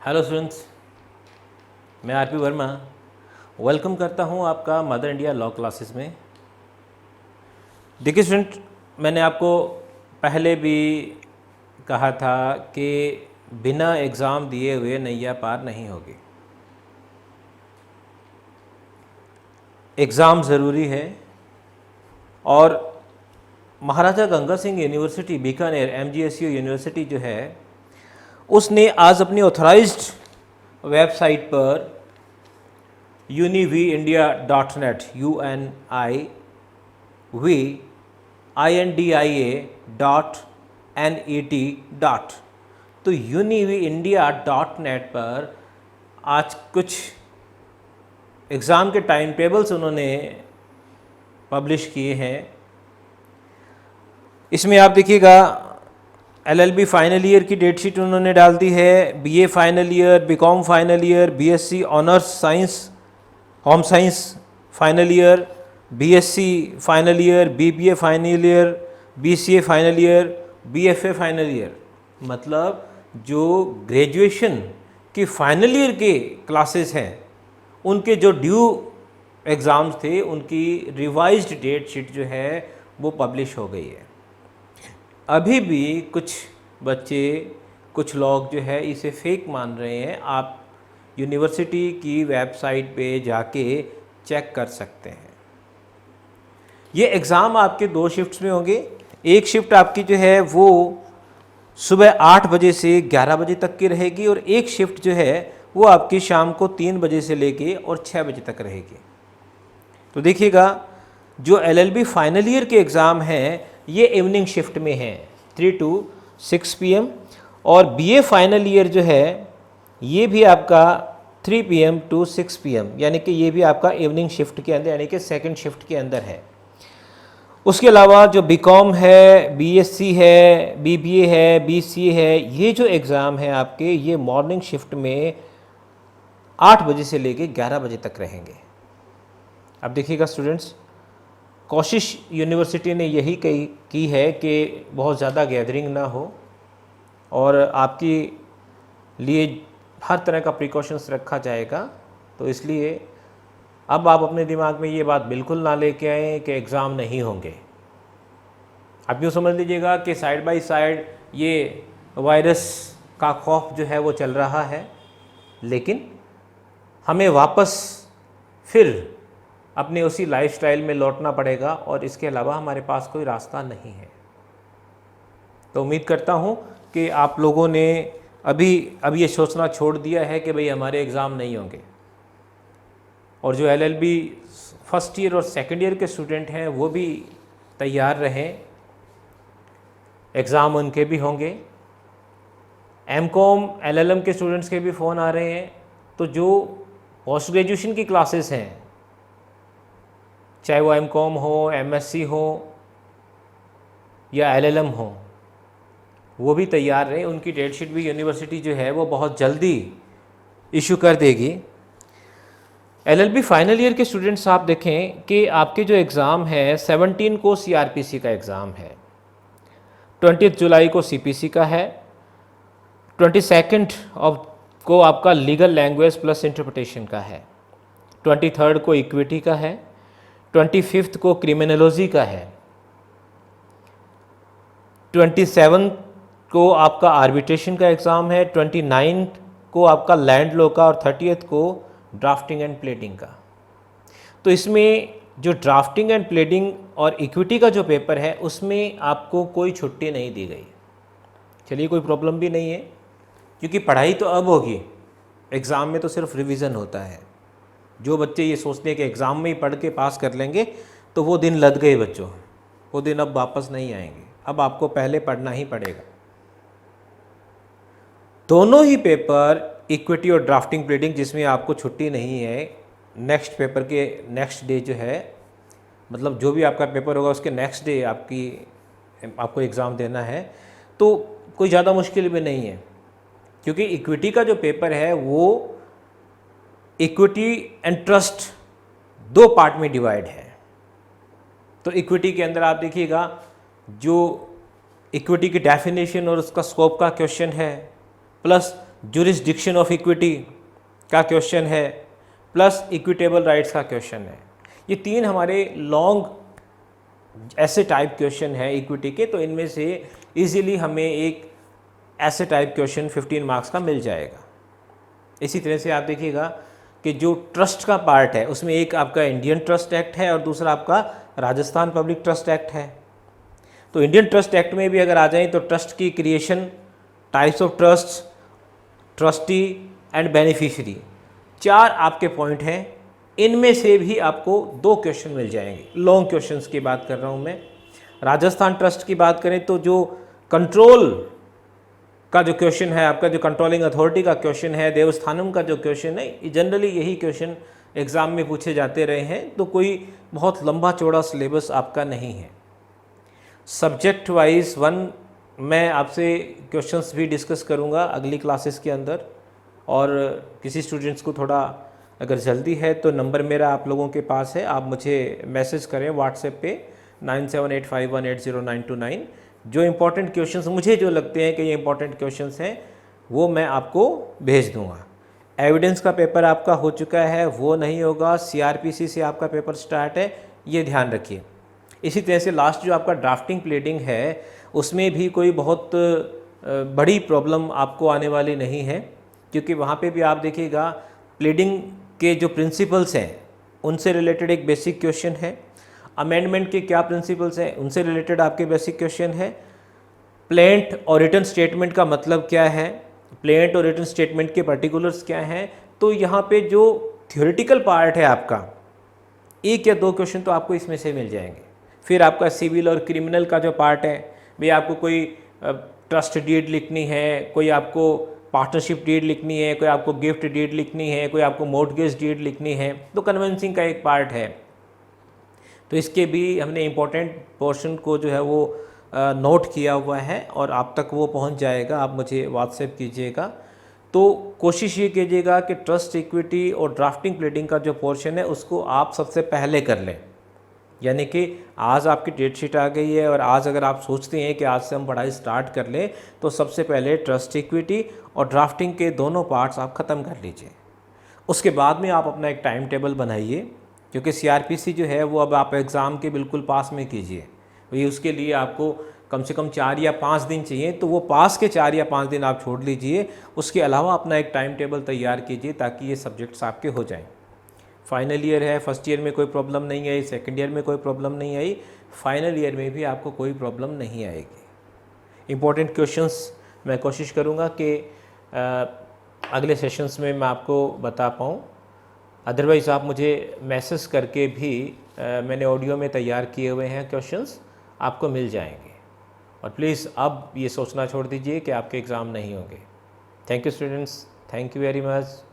Hello students, मैं RP Verma welcome करता हूं आपका मदर इंडिया लॉ क्लासेस में। देखिए स्टूडेंट, मैंने आपको पहले भी कहा था कि बिना एग्ज़ाम दिए हुए नैया पार नहीं होगी। एग्ज़ाम ज़रूरी है और Maharaja Ganga Singh University Bikaner MGSU University जो है उसने आज अपनी ऑथराइज्ड वेबसाइट पर univindia.net univindia.net तो univindia.net पर आज कुछ एग्ज़ाम के टाइम टेबल्स उन्होंने पब्लिश किए हैं। इसमें आप देखिएगा LLB फाइनल ईयर की डेट शीट उन्होंने डाल दी है, BA final year, BCom final year, BSc honours science home science final year, BSc final year, BBA final year, BCA final year, BFA final year. मतलब जो ग्रेजुएशन की final year के classes हैं उनके जो ड्यू एग्ज़ाम्स थे उनकी revised date sheet जो है वो पब्लिश हो गई है। अभी भी कुछ बच्चे, कुछ लोग जो है इसे फेक मान रहे हैं। आप यूनिवर्सिटी की वेबसाइट पे जाके चेक कर सकते हैं। ये एग्ज़ाम आपके 2 शिफ्ट्स में होंगे। एक शिफ्ट आपकी जो है वो सुबह 8 बजे से 11 बजे तक की रहेगी और एक शिफ्ट जो है वो आपकी शाम को 3 बजे से लेके और 6 बजे तक रहेगी। तो देखिएगा, जो LLB फाइनल ईयर के एग्ज़ाम हैं ये इवनिंग शिफ्ट में हैं 3 to 6 PM और BA फाइनल ईयर जो है ये भी आपका 3 PM to 6 PM, यानी कि ये भी आपका इवनिंग शिफ्ट के अंदर यानी कि सेकंड शिफ्ट के अंदर है। उसके अलावा जो BCom है, BSc है, BBA है, BCA है, ये जो एग्ज़ाम है आपके ये मॉर्निंग शिफ्ट में 8 बजे से लेके 11 बजे तक रहेंगे। अब देखिएगा स्टूडेंट्स, कोशिश यूनिवर्सिटी ने यही की है कि बहुत ज़्यादा गैदरिंग ना हो और आपके लिए हर तरह का प्रिकॉशंस रखा जाएगा। तो इसलिए अब आप अपने दिमाग में ये बात बिल्कुल ना लेके आएँ कि एग्ज़ाम नहीं होंगे। आप यूँ समझ लीजिएगा कि साइड बाय साइड ये वायरस का खौफ जो है वो चल रहा है, लेकिन हमें वापस फिर अपने उसी लाइफस्टाइल में लौटना पड़ेगा और इसके अलावा हमारे पास कोई रास्ता नहीं है। तो उम्मीद करता हूँ कि आप लोगों ने अब ये सोचना छोड़ दिया है कि भाई हमारे एग्ज़ाम नहीं होंगे। और जो LLB फर्स्ट ईयर और सेकंड ईयर के स्टूडेंट हैं वो भी तैयार रहें, एग्ज़ाम उनके भी होंगे। MCom LLM के स्टूडेंट्स के भी फ़ोन आ रहे हैं। तो जो पोस्ट ग्रेजुएशन की क्लासेस हैं, चाहे वो MCom हो, MSc हो या LLM हो, वो भी तैयार रहे। उनकी डेट शीट भी यूनिवर्सिटी जो है वो बहुत जल्दी इशू कर देगी। LLB फाइनल ईयर के स्टूडेंट्स आप देखें कि आपके जो एग्ज़ाम है 17 को CRPC का एग्ज़ाम है, 20 जुलाई को CPC का है, 22 को आपका लीगल लैंग्वेज प्लस इंटरप्रिटेशन का है, 23 को इक्विटी का है, 25 को क्रिमिनोलॉजी का है, 27 को आपका आर्बिट्रेशन का एग्ज़ाम है, 29 को आपका लैंड लॉ का और 30 को ड्राफ्टिंग एंड प्लेडिंग का। तो इसमें जो ड्राफ्टिंग एंड प्लेडिंग और इक्विटी का जो पेपर है उसमें आपको कोई छुट्टी नहीं दी गई। चलिए, कोई प्रॉब्लम भी नहीं है क्योंकि पढ़ाई तो अब होगी, एग्ज़ाम में तो सिर्फ रिवीजन होता है। जो बच्चे ये सोचते हैं कि एग्ज़ाम में ही पढ़ के पास कर लेंगे तो वो दिन लद गए बच्चों, वो दिन अब वापस नहीं आएंगे। अब आपको पहले पढ़ना ही पड़ेगा। दोनों ही पेपर, इक्विटी और ड्राफ्टिंग प्लेडिंग, जिसमें आपको छुट्टी नहीं है, नेक्स्ट पेपर के नेक्स्ट डे जो है, मतलब जो भी आपका पेपर होगा उसके नेक्स्ट डे आपको एग्ज़ाम देना है। तो कोई ज़्यादा मुश्किल भी नहीं है क्योंकि इक्विटी का जो पेपर है वो इक्विटी एंड ट्रस्ट 2 पार्ट में डिवाइड है। तो इक्विटी के अंदर आप देखिएगा जो इक्विटी की डेफिनेशन और उसका स्कोप का क्वेश्चन है, प्लस जुरिस्डिक्शन ऑफ इक्विटी का क्वेश्चन है, प्लस इक्विटेबल राइट्स का क्वेश्चन है। ये 3 हमारे लॉन्ग ऐसे टाइप क्वेश्चन है इक्विटी के, तो इनमें से इजीली हमें एक ऐसे टाइप क्वेश्चन 15 मार्क्स का मिल जाएगा। इसी तरह से आप देखिएगा कि जो ट्रस्ट का पार्ट है उसमें एक आपका इंडियन ट्रस्ट एक्ट है और दूसरा आपका राजस्थान पब्लिक ट्रस्ट एक्ट है। तो इंडियन ट्रस्ट एक्ट में भी अगर आ जाएं तो ट्रस्ट की creation, types of trust, trustee and beneficiary, 4 आपके पॉइंट हैं। इनमें से भी आपको 2 क्वेश्चन मिल जाएंगे। लॉन्ग क्वेश्चंस की बात कर रहा हूँ मैं। राजस्थान ट्रस्ट की बात करें तो जो कंट्रोल का जो क्वेश्चन है आपका, जो कंट्रोलिंग अथॉरिटी का क्वेश्चन है, देवस्थानम का जो क्वेश्चन है, जनरली यही क्वेश्चन एग्ज़ाम में पूछे जाते रहे हैं, तो कोई बहुत लंबा चौड़ा सिलेबस आपका नहीं है। सब्जेक्ट वाइज 1 मैं आपसे क्वेश्चंस भी डिस्कस करूंगा अगली क्लासेस के अंदर, और किसी स्टूडेंट्स को थोड़ा अगर जल्दी है तो नंबर मेरा आप लोगों के पास है, आप मुझे मैसेज करें व्हाट्सएप पे 9785180929। जो इम्पोर्टेंट क्वेश्चंस मुझे जो लगते हैं कि ये इम्पोर्टेंट क्वेश्चंस हैं वो मैं आपको भेज दूंगा। एविडेंस का पेपर आपका हो चुका है, वो नहीं होगा। CRPC से आपका पेपर स्टार्ट है, ये ध्यान रखिए। इसी तरह से लास्ट जो आपका ड्राफ्टिंग प्लीडिंग है उसमें भी कोई बहुत बड़ी प्रॉब्लम आपको आने वाली नहीं है, क्योंकि वहाँ पे भी आप देखिएगा प्लीडिंग के जो प्रिंसिपल्स हैं उनसे रिलेटेड एक बेसिक क्वेश्चन है, अमेंडमेंट के क्या प्रिंसिपल्स हैं उनसे रिलेटेड आपके बेसिक क्वेश्चन है, प्लेंट और रिटन स्टेटमेंट का मतलब क्या है, प्लेंट और रिटन स्टेटमेंट के पर्टिकुलर्स क्या हैं। तो यहाँ पे जो थ्योरेटिकल पार्ट है आपका, 1 या 2 क्वेश्चन तो आपको इसमें से मिल जाएंगे। फिर आपका सिविल और क्रिमिनल का जो पार्ट है, भाई आपको कोई ट्रस्ट डीड लिखनी है, कोई आपको पार्टनरशिप डीड लिखनी है, कोई आपको गिफ्ट डीड लिखनी है, कोई आपको मॉर्टगेज डीड लिखनी है, तो कन्वेंसिंग का एक पार्ट है। तो इसके भी हमने इम्पोर्टेंट पोर्शन को जो है वो नोट किया हुआ है और आप तक वो पहुंच जाएगा, आप मुझे व्हाट्सएप कीजिएगा। तो कोशिश ये कीजिएगा कि ट्रस्ट इक्विटी और ड्राफ्टिंग प्लीडिंग का जो पोर्शन है उसको आप सबसे पहले कर लें। यानी कि आज आपकी डेट शीट आ गई है और आज अगर आप सोचते हैं कि आज से हम पढ़ाई स्टार्ट कर लें, तो सबसे पहले ट्रस्ट इक्विटी और ड्राफ्टिंग के दोनों पार्ट्स आप ख़त्म कर लीजिए। उसके बाद में आप अपना एक टाइम टेबल बनाइए, क्योंकि CRPC जो है वो अब आप एग्ज़ाम के बिल्कुल पास में कीजिए। वही उसके लिए आपको कम से कम 4 या 5 दिन चाहिए, तो वो पास के 4 या 5 दिन आप छोड़ लीजिए। उसके अलावा अपना एक टाइम टेबल तैयार कीजिए ताकि ये सब्जेक्ट्स आपके हो जाएं। फाइनल ईयर है, फर्स्ट ईयर में कोई प्रॉब्लम नहीं आई, सेकंड ईयर में कोई प्रॉब्लम नहीं आई, फाइनल ईयर में भी आपको कोई प्रॉब्लम नहीं आएगी। इम्पोर्टेंट क्वेश्चंस मैं कोशिश करूँगा कि अगले सेशंस में मैं आपको बता पाऊँ। अदरवाइज़ आप मुझे मैसेज करके भी मैंने ऑडियो में तैयार किए हुए हैं क्वेश्चंस, आपको मिल जाएंगे। और प्लीज़ अब ये सोचना छोड़ दीजिए कि आपके एग्ज़ाम नहीं होंगे। Thank you students, thank you very much.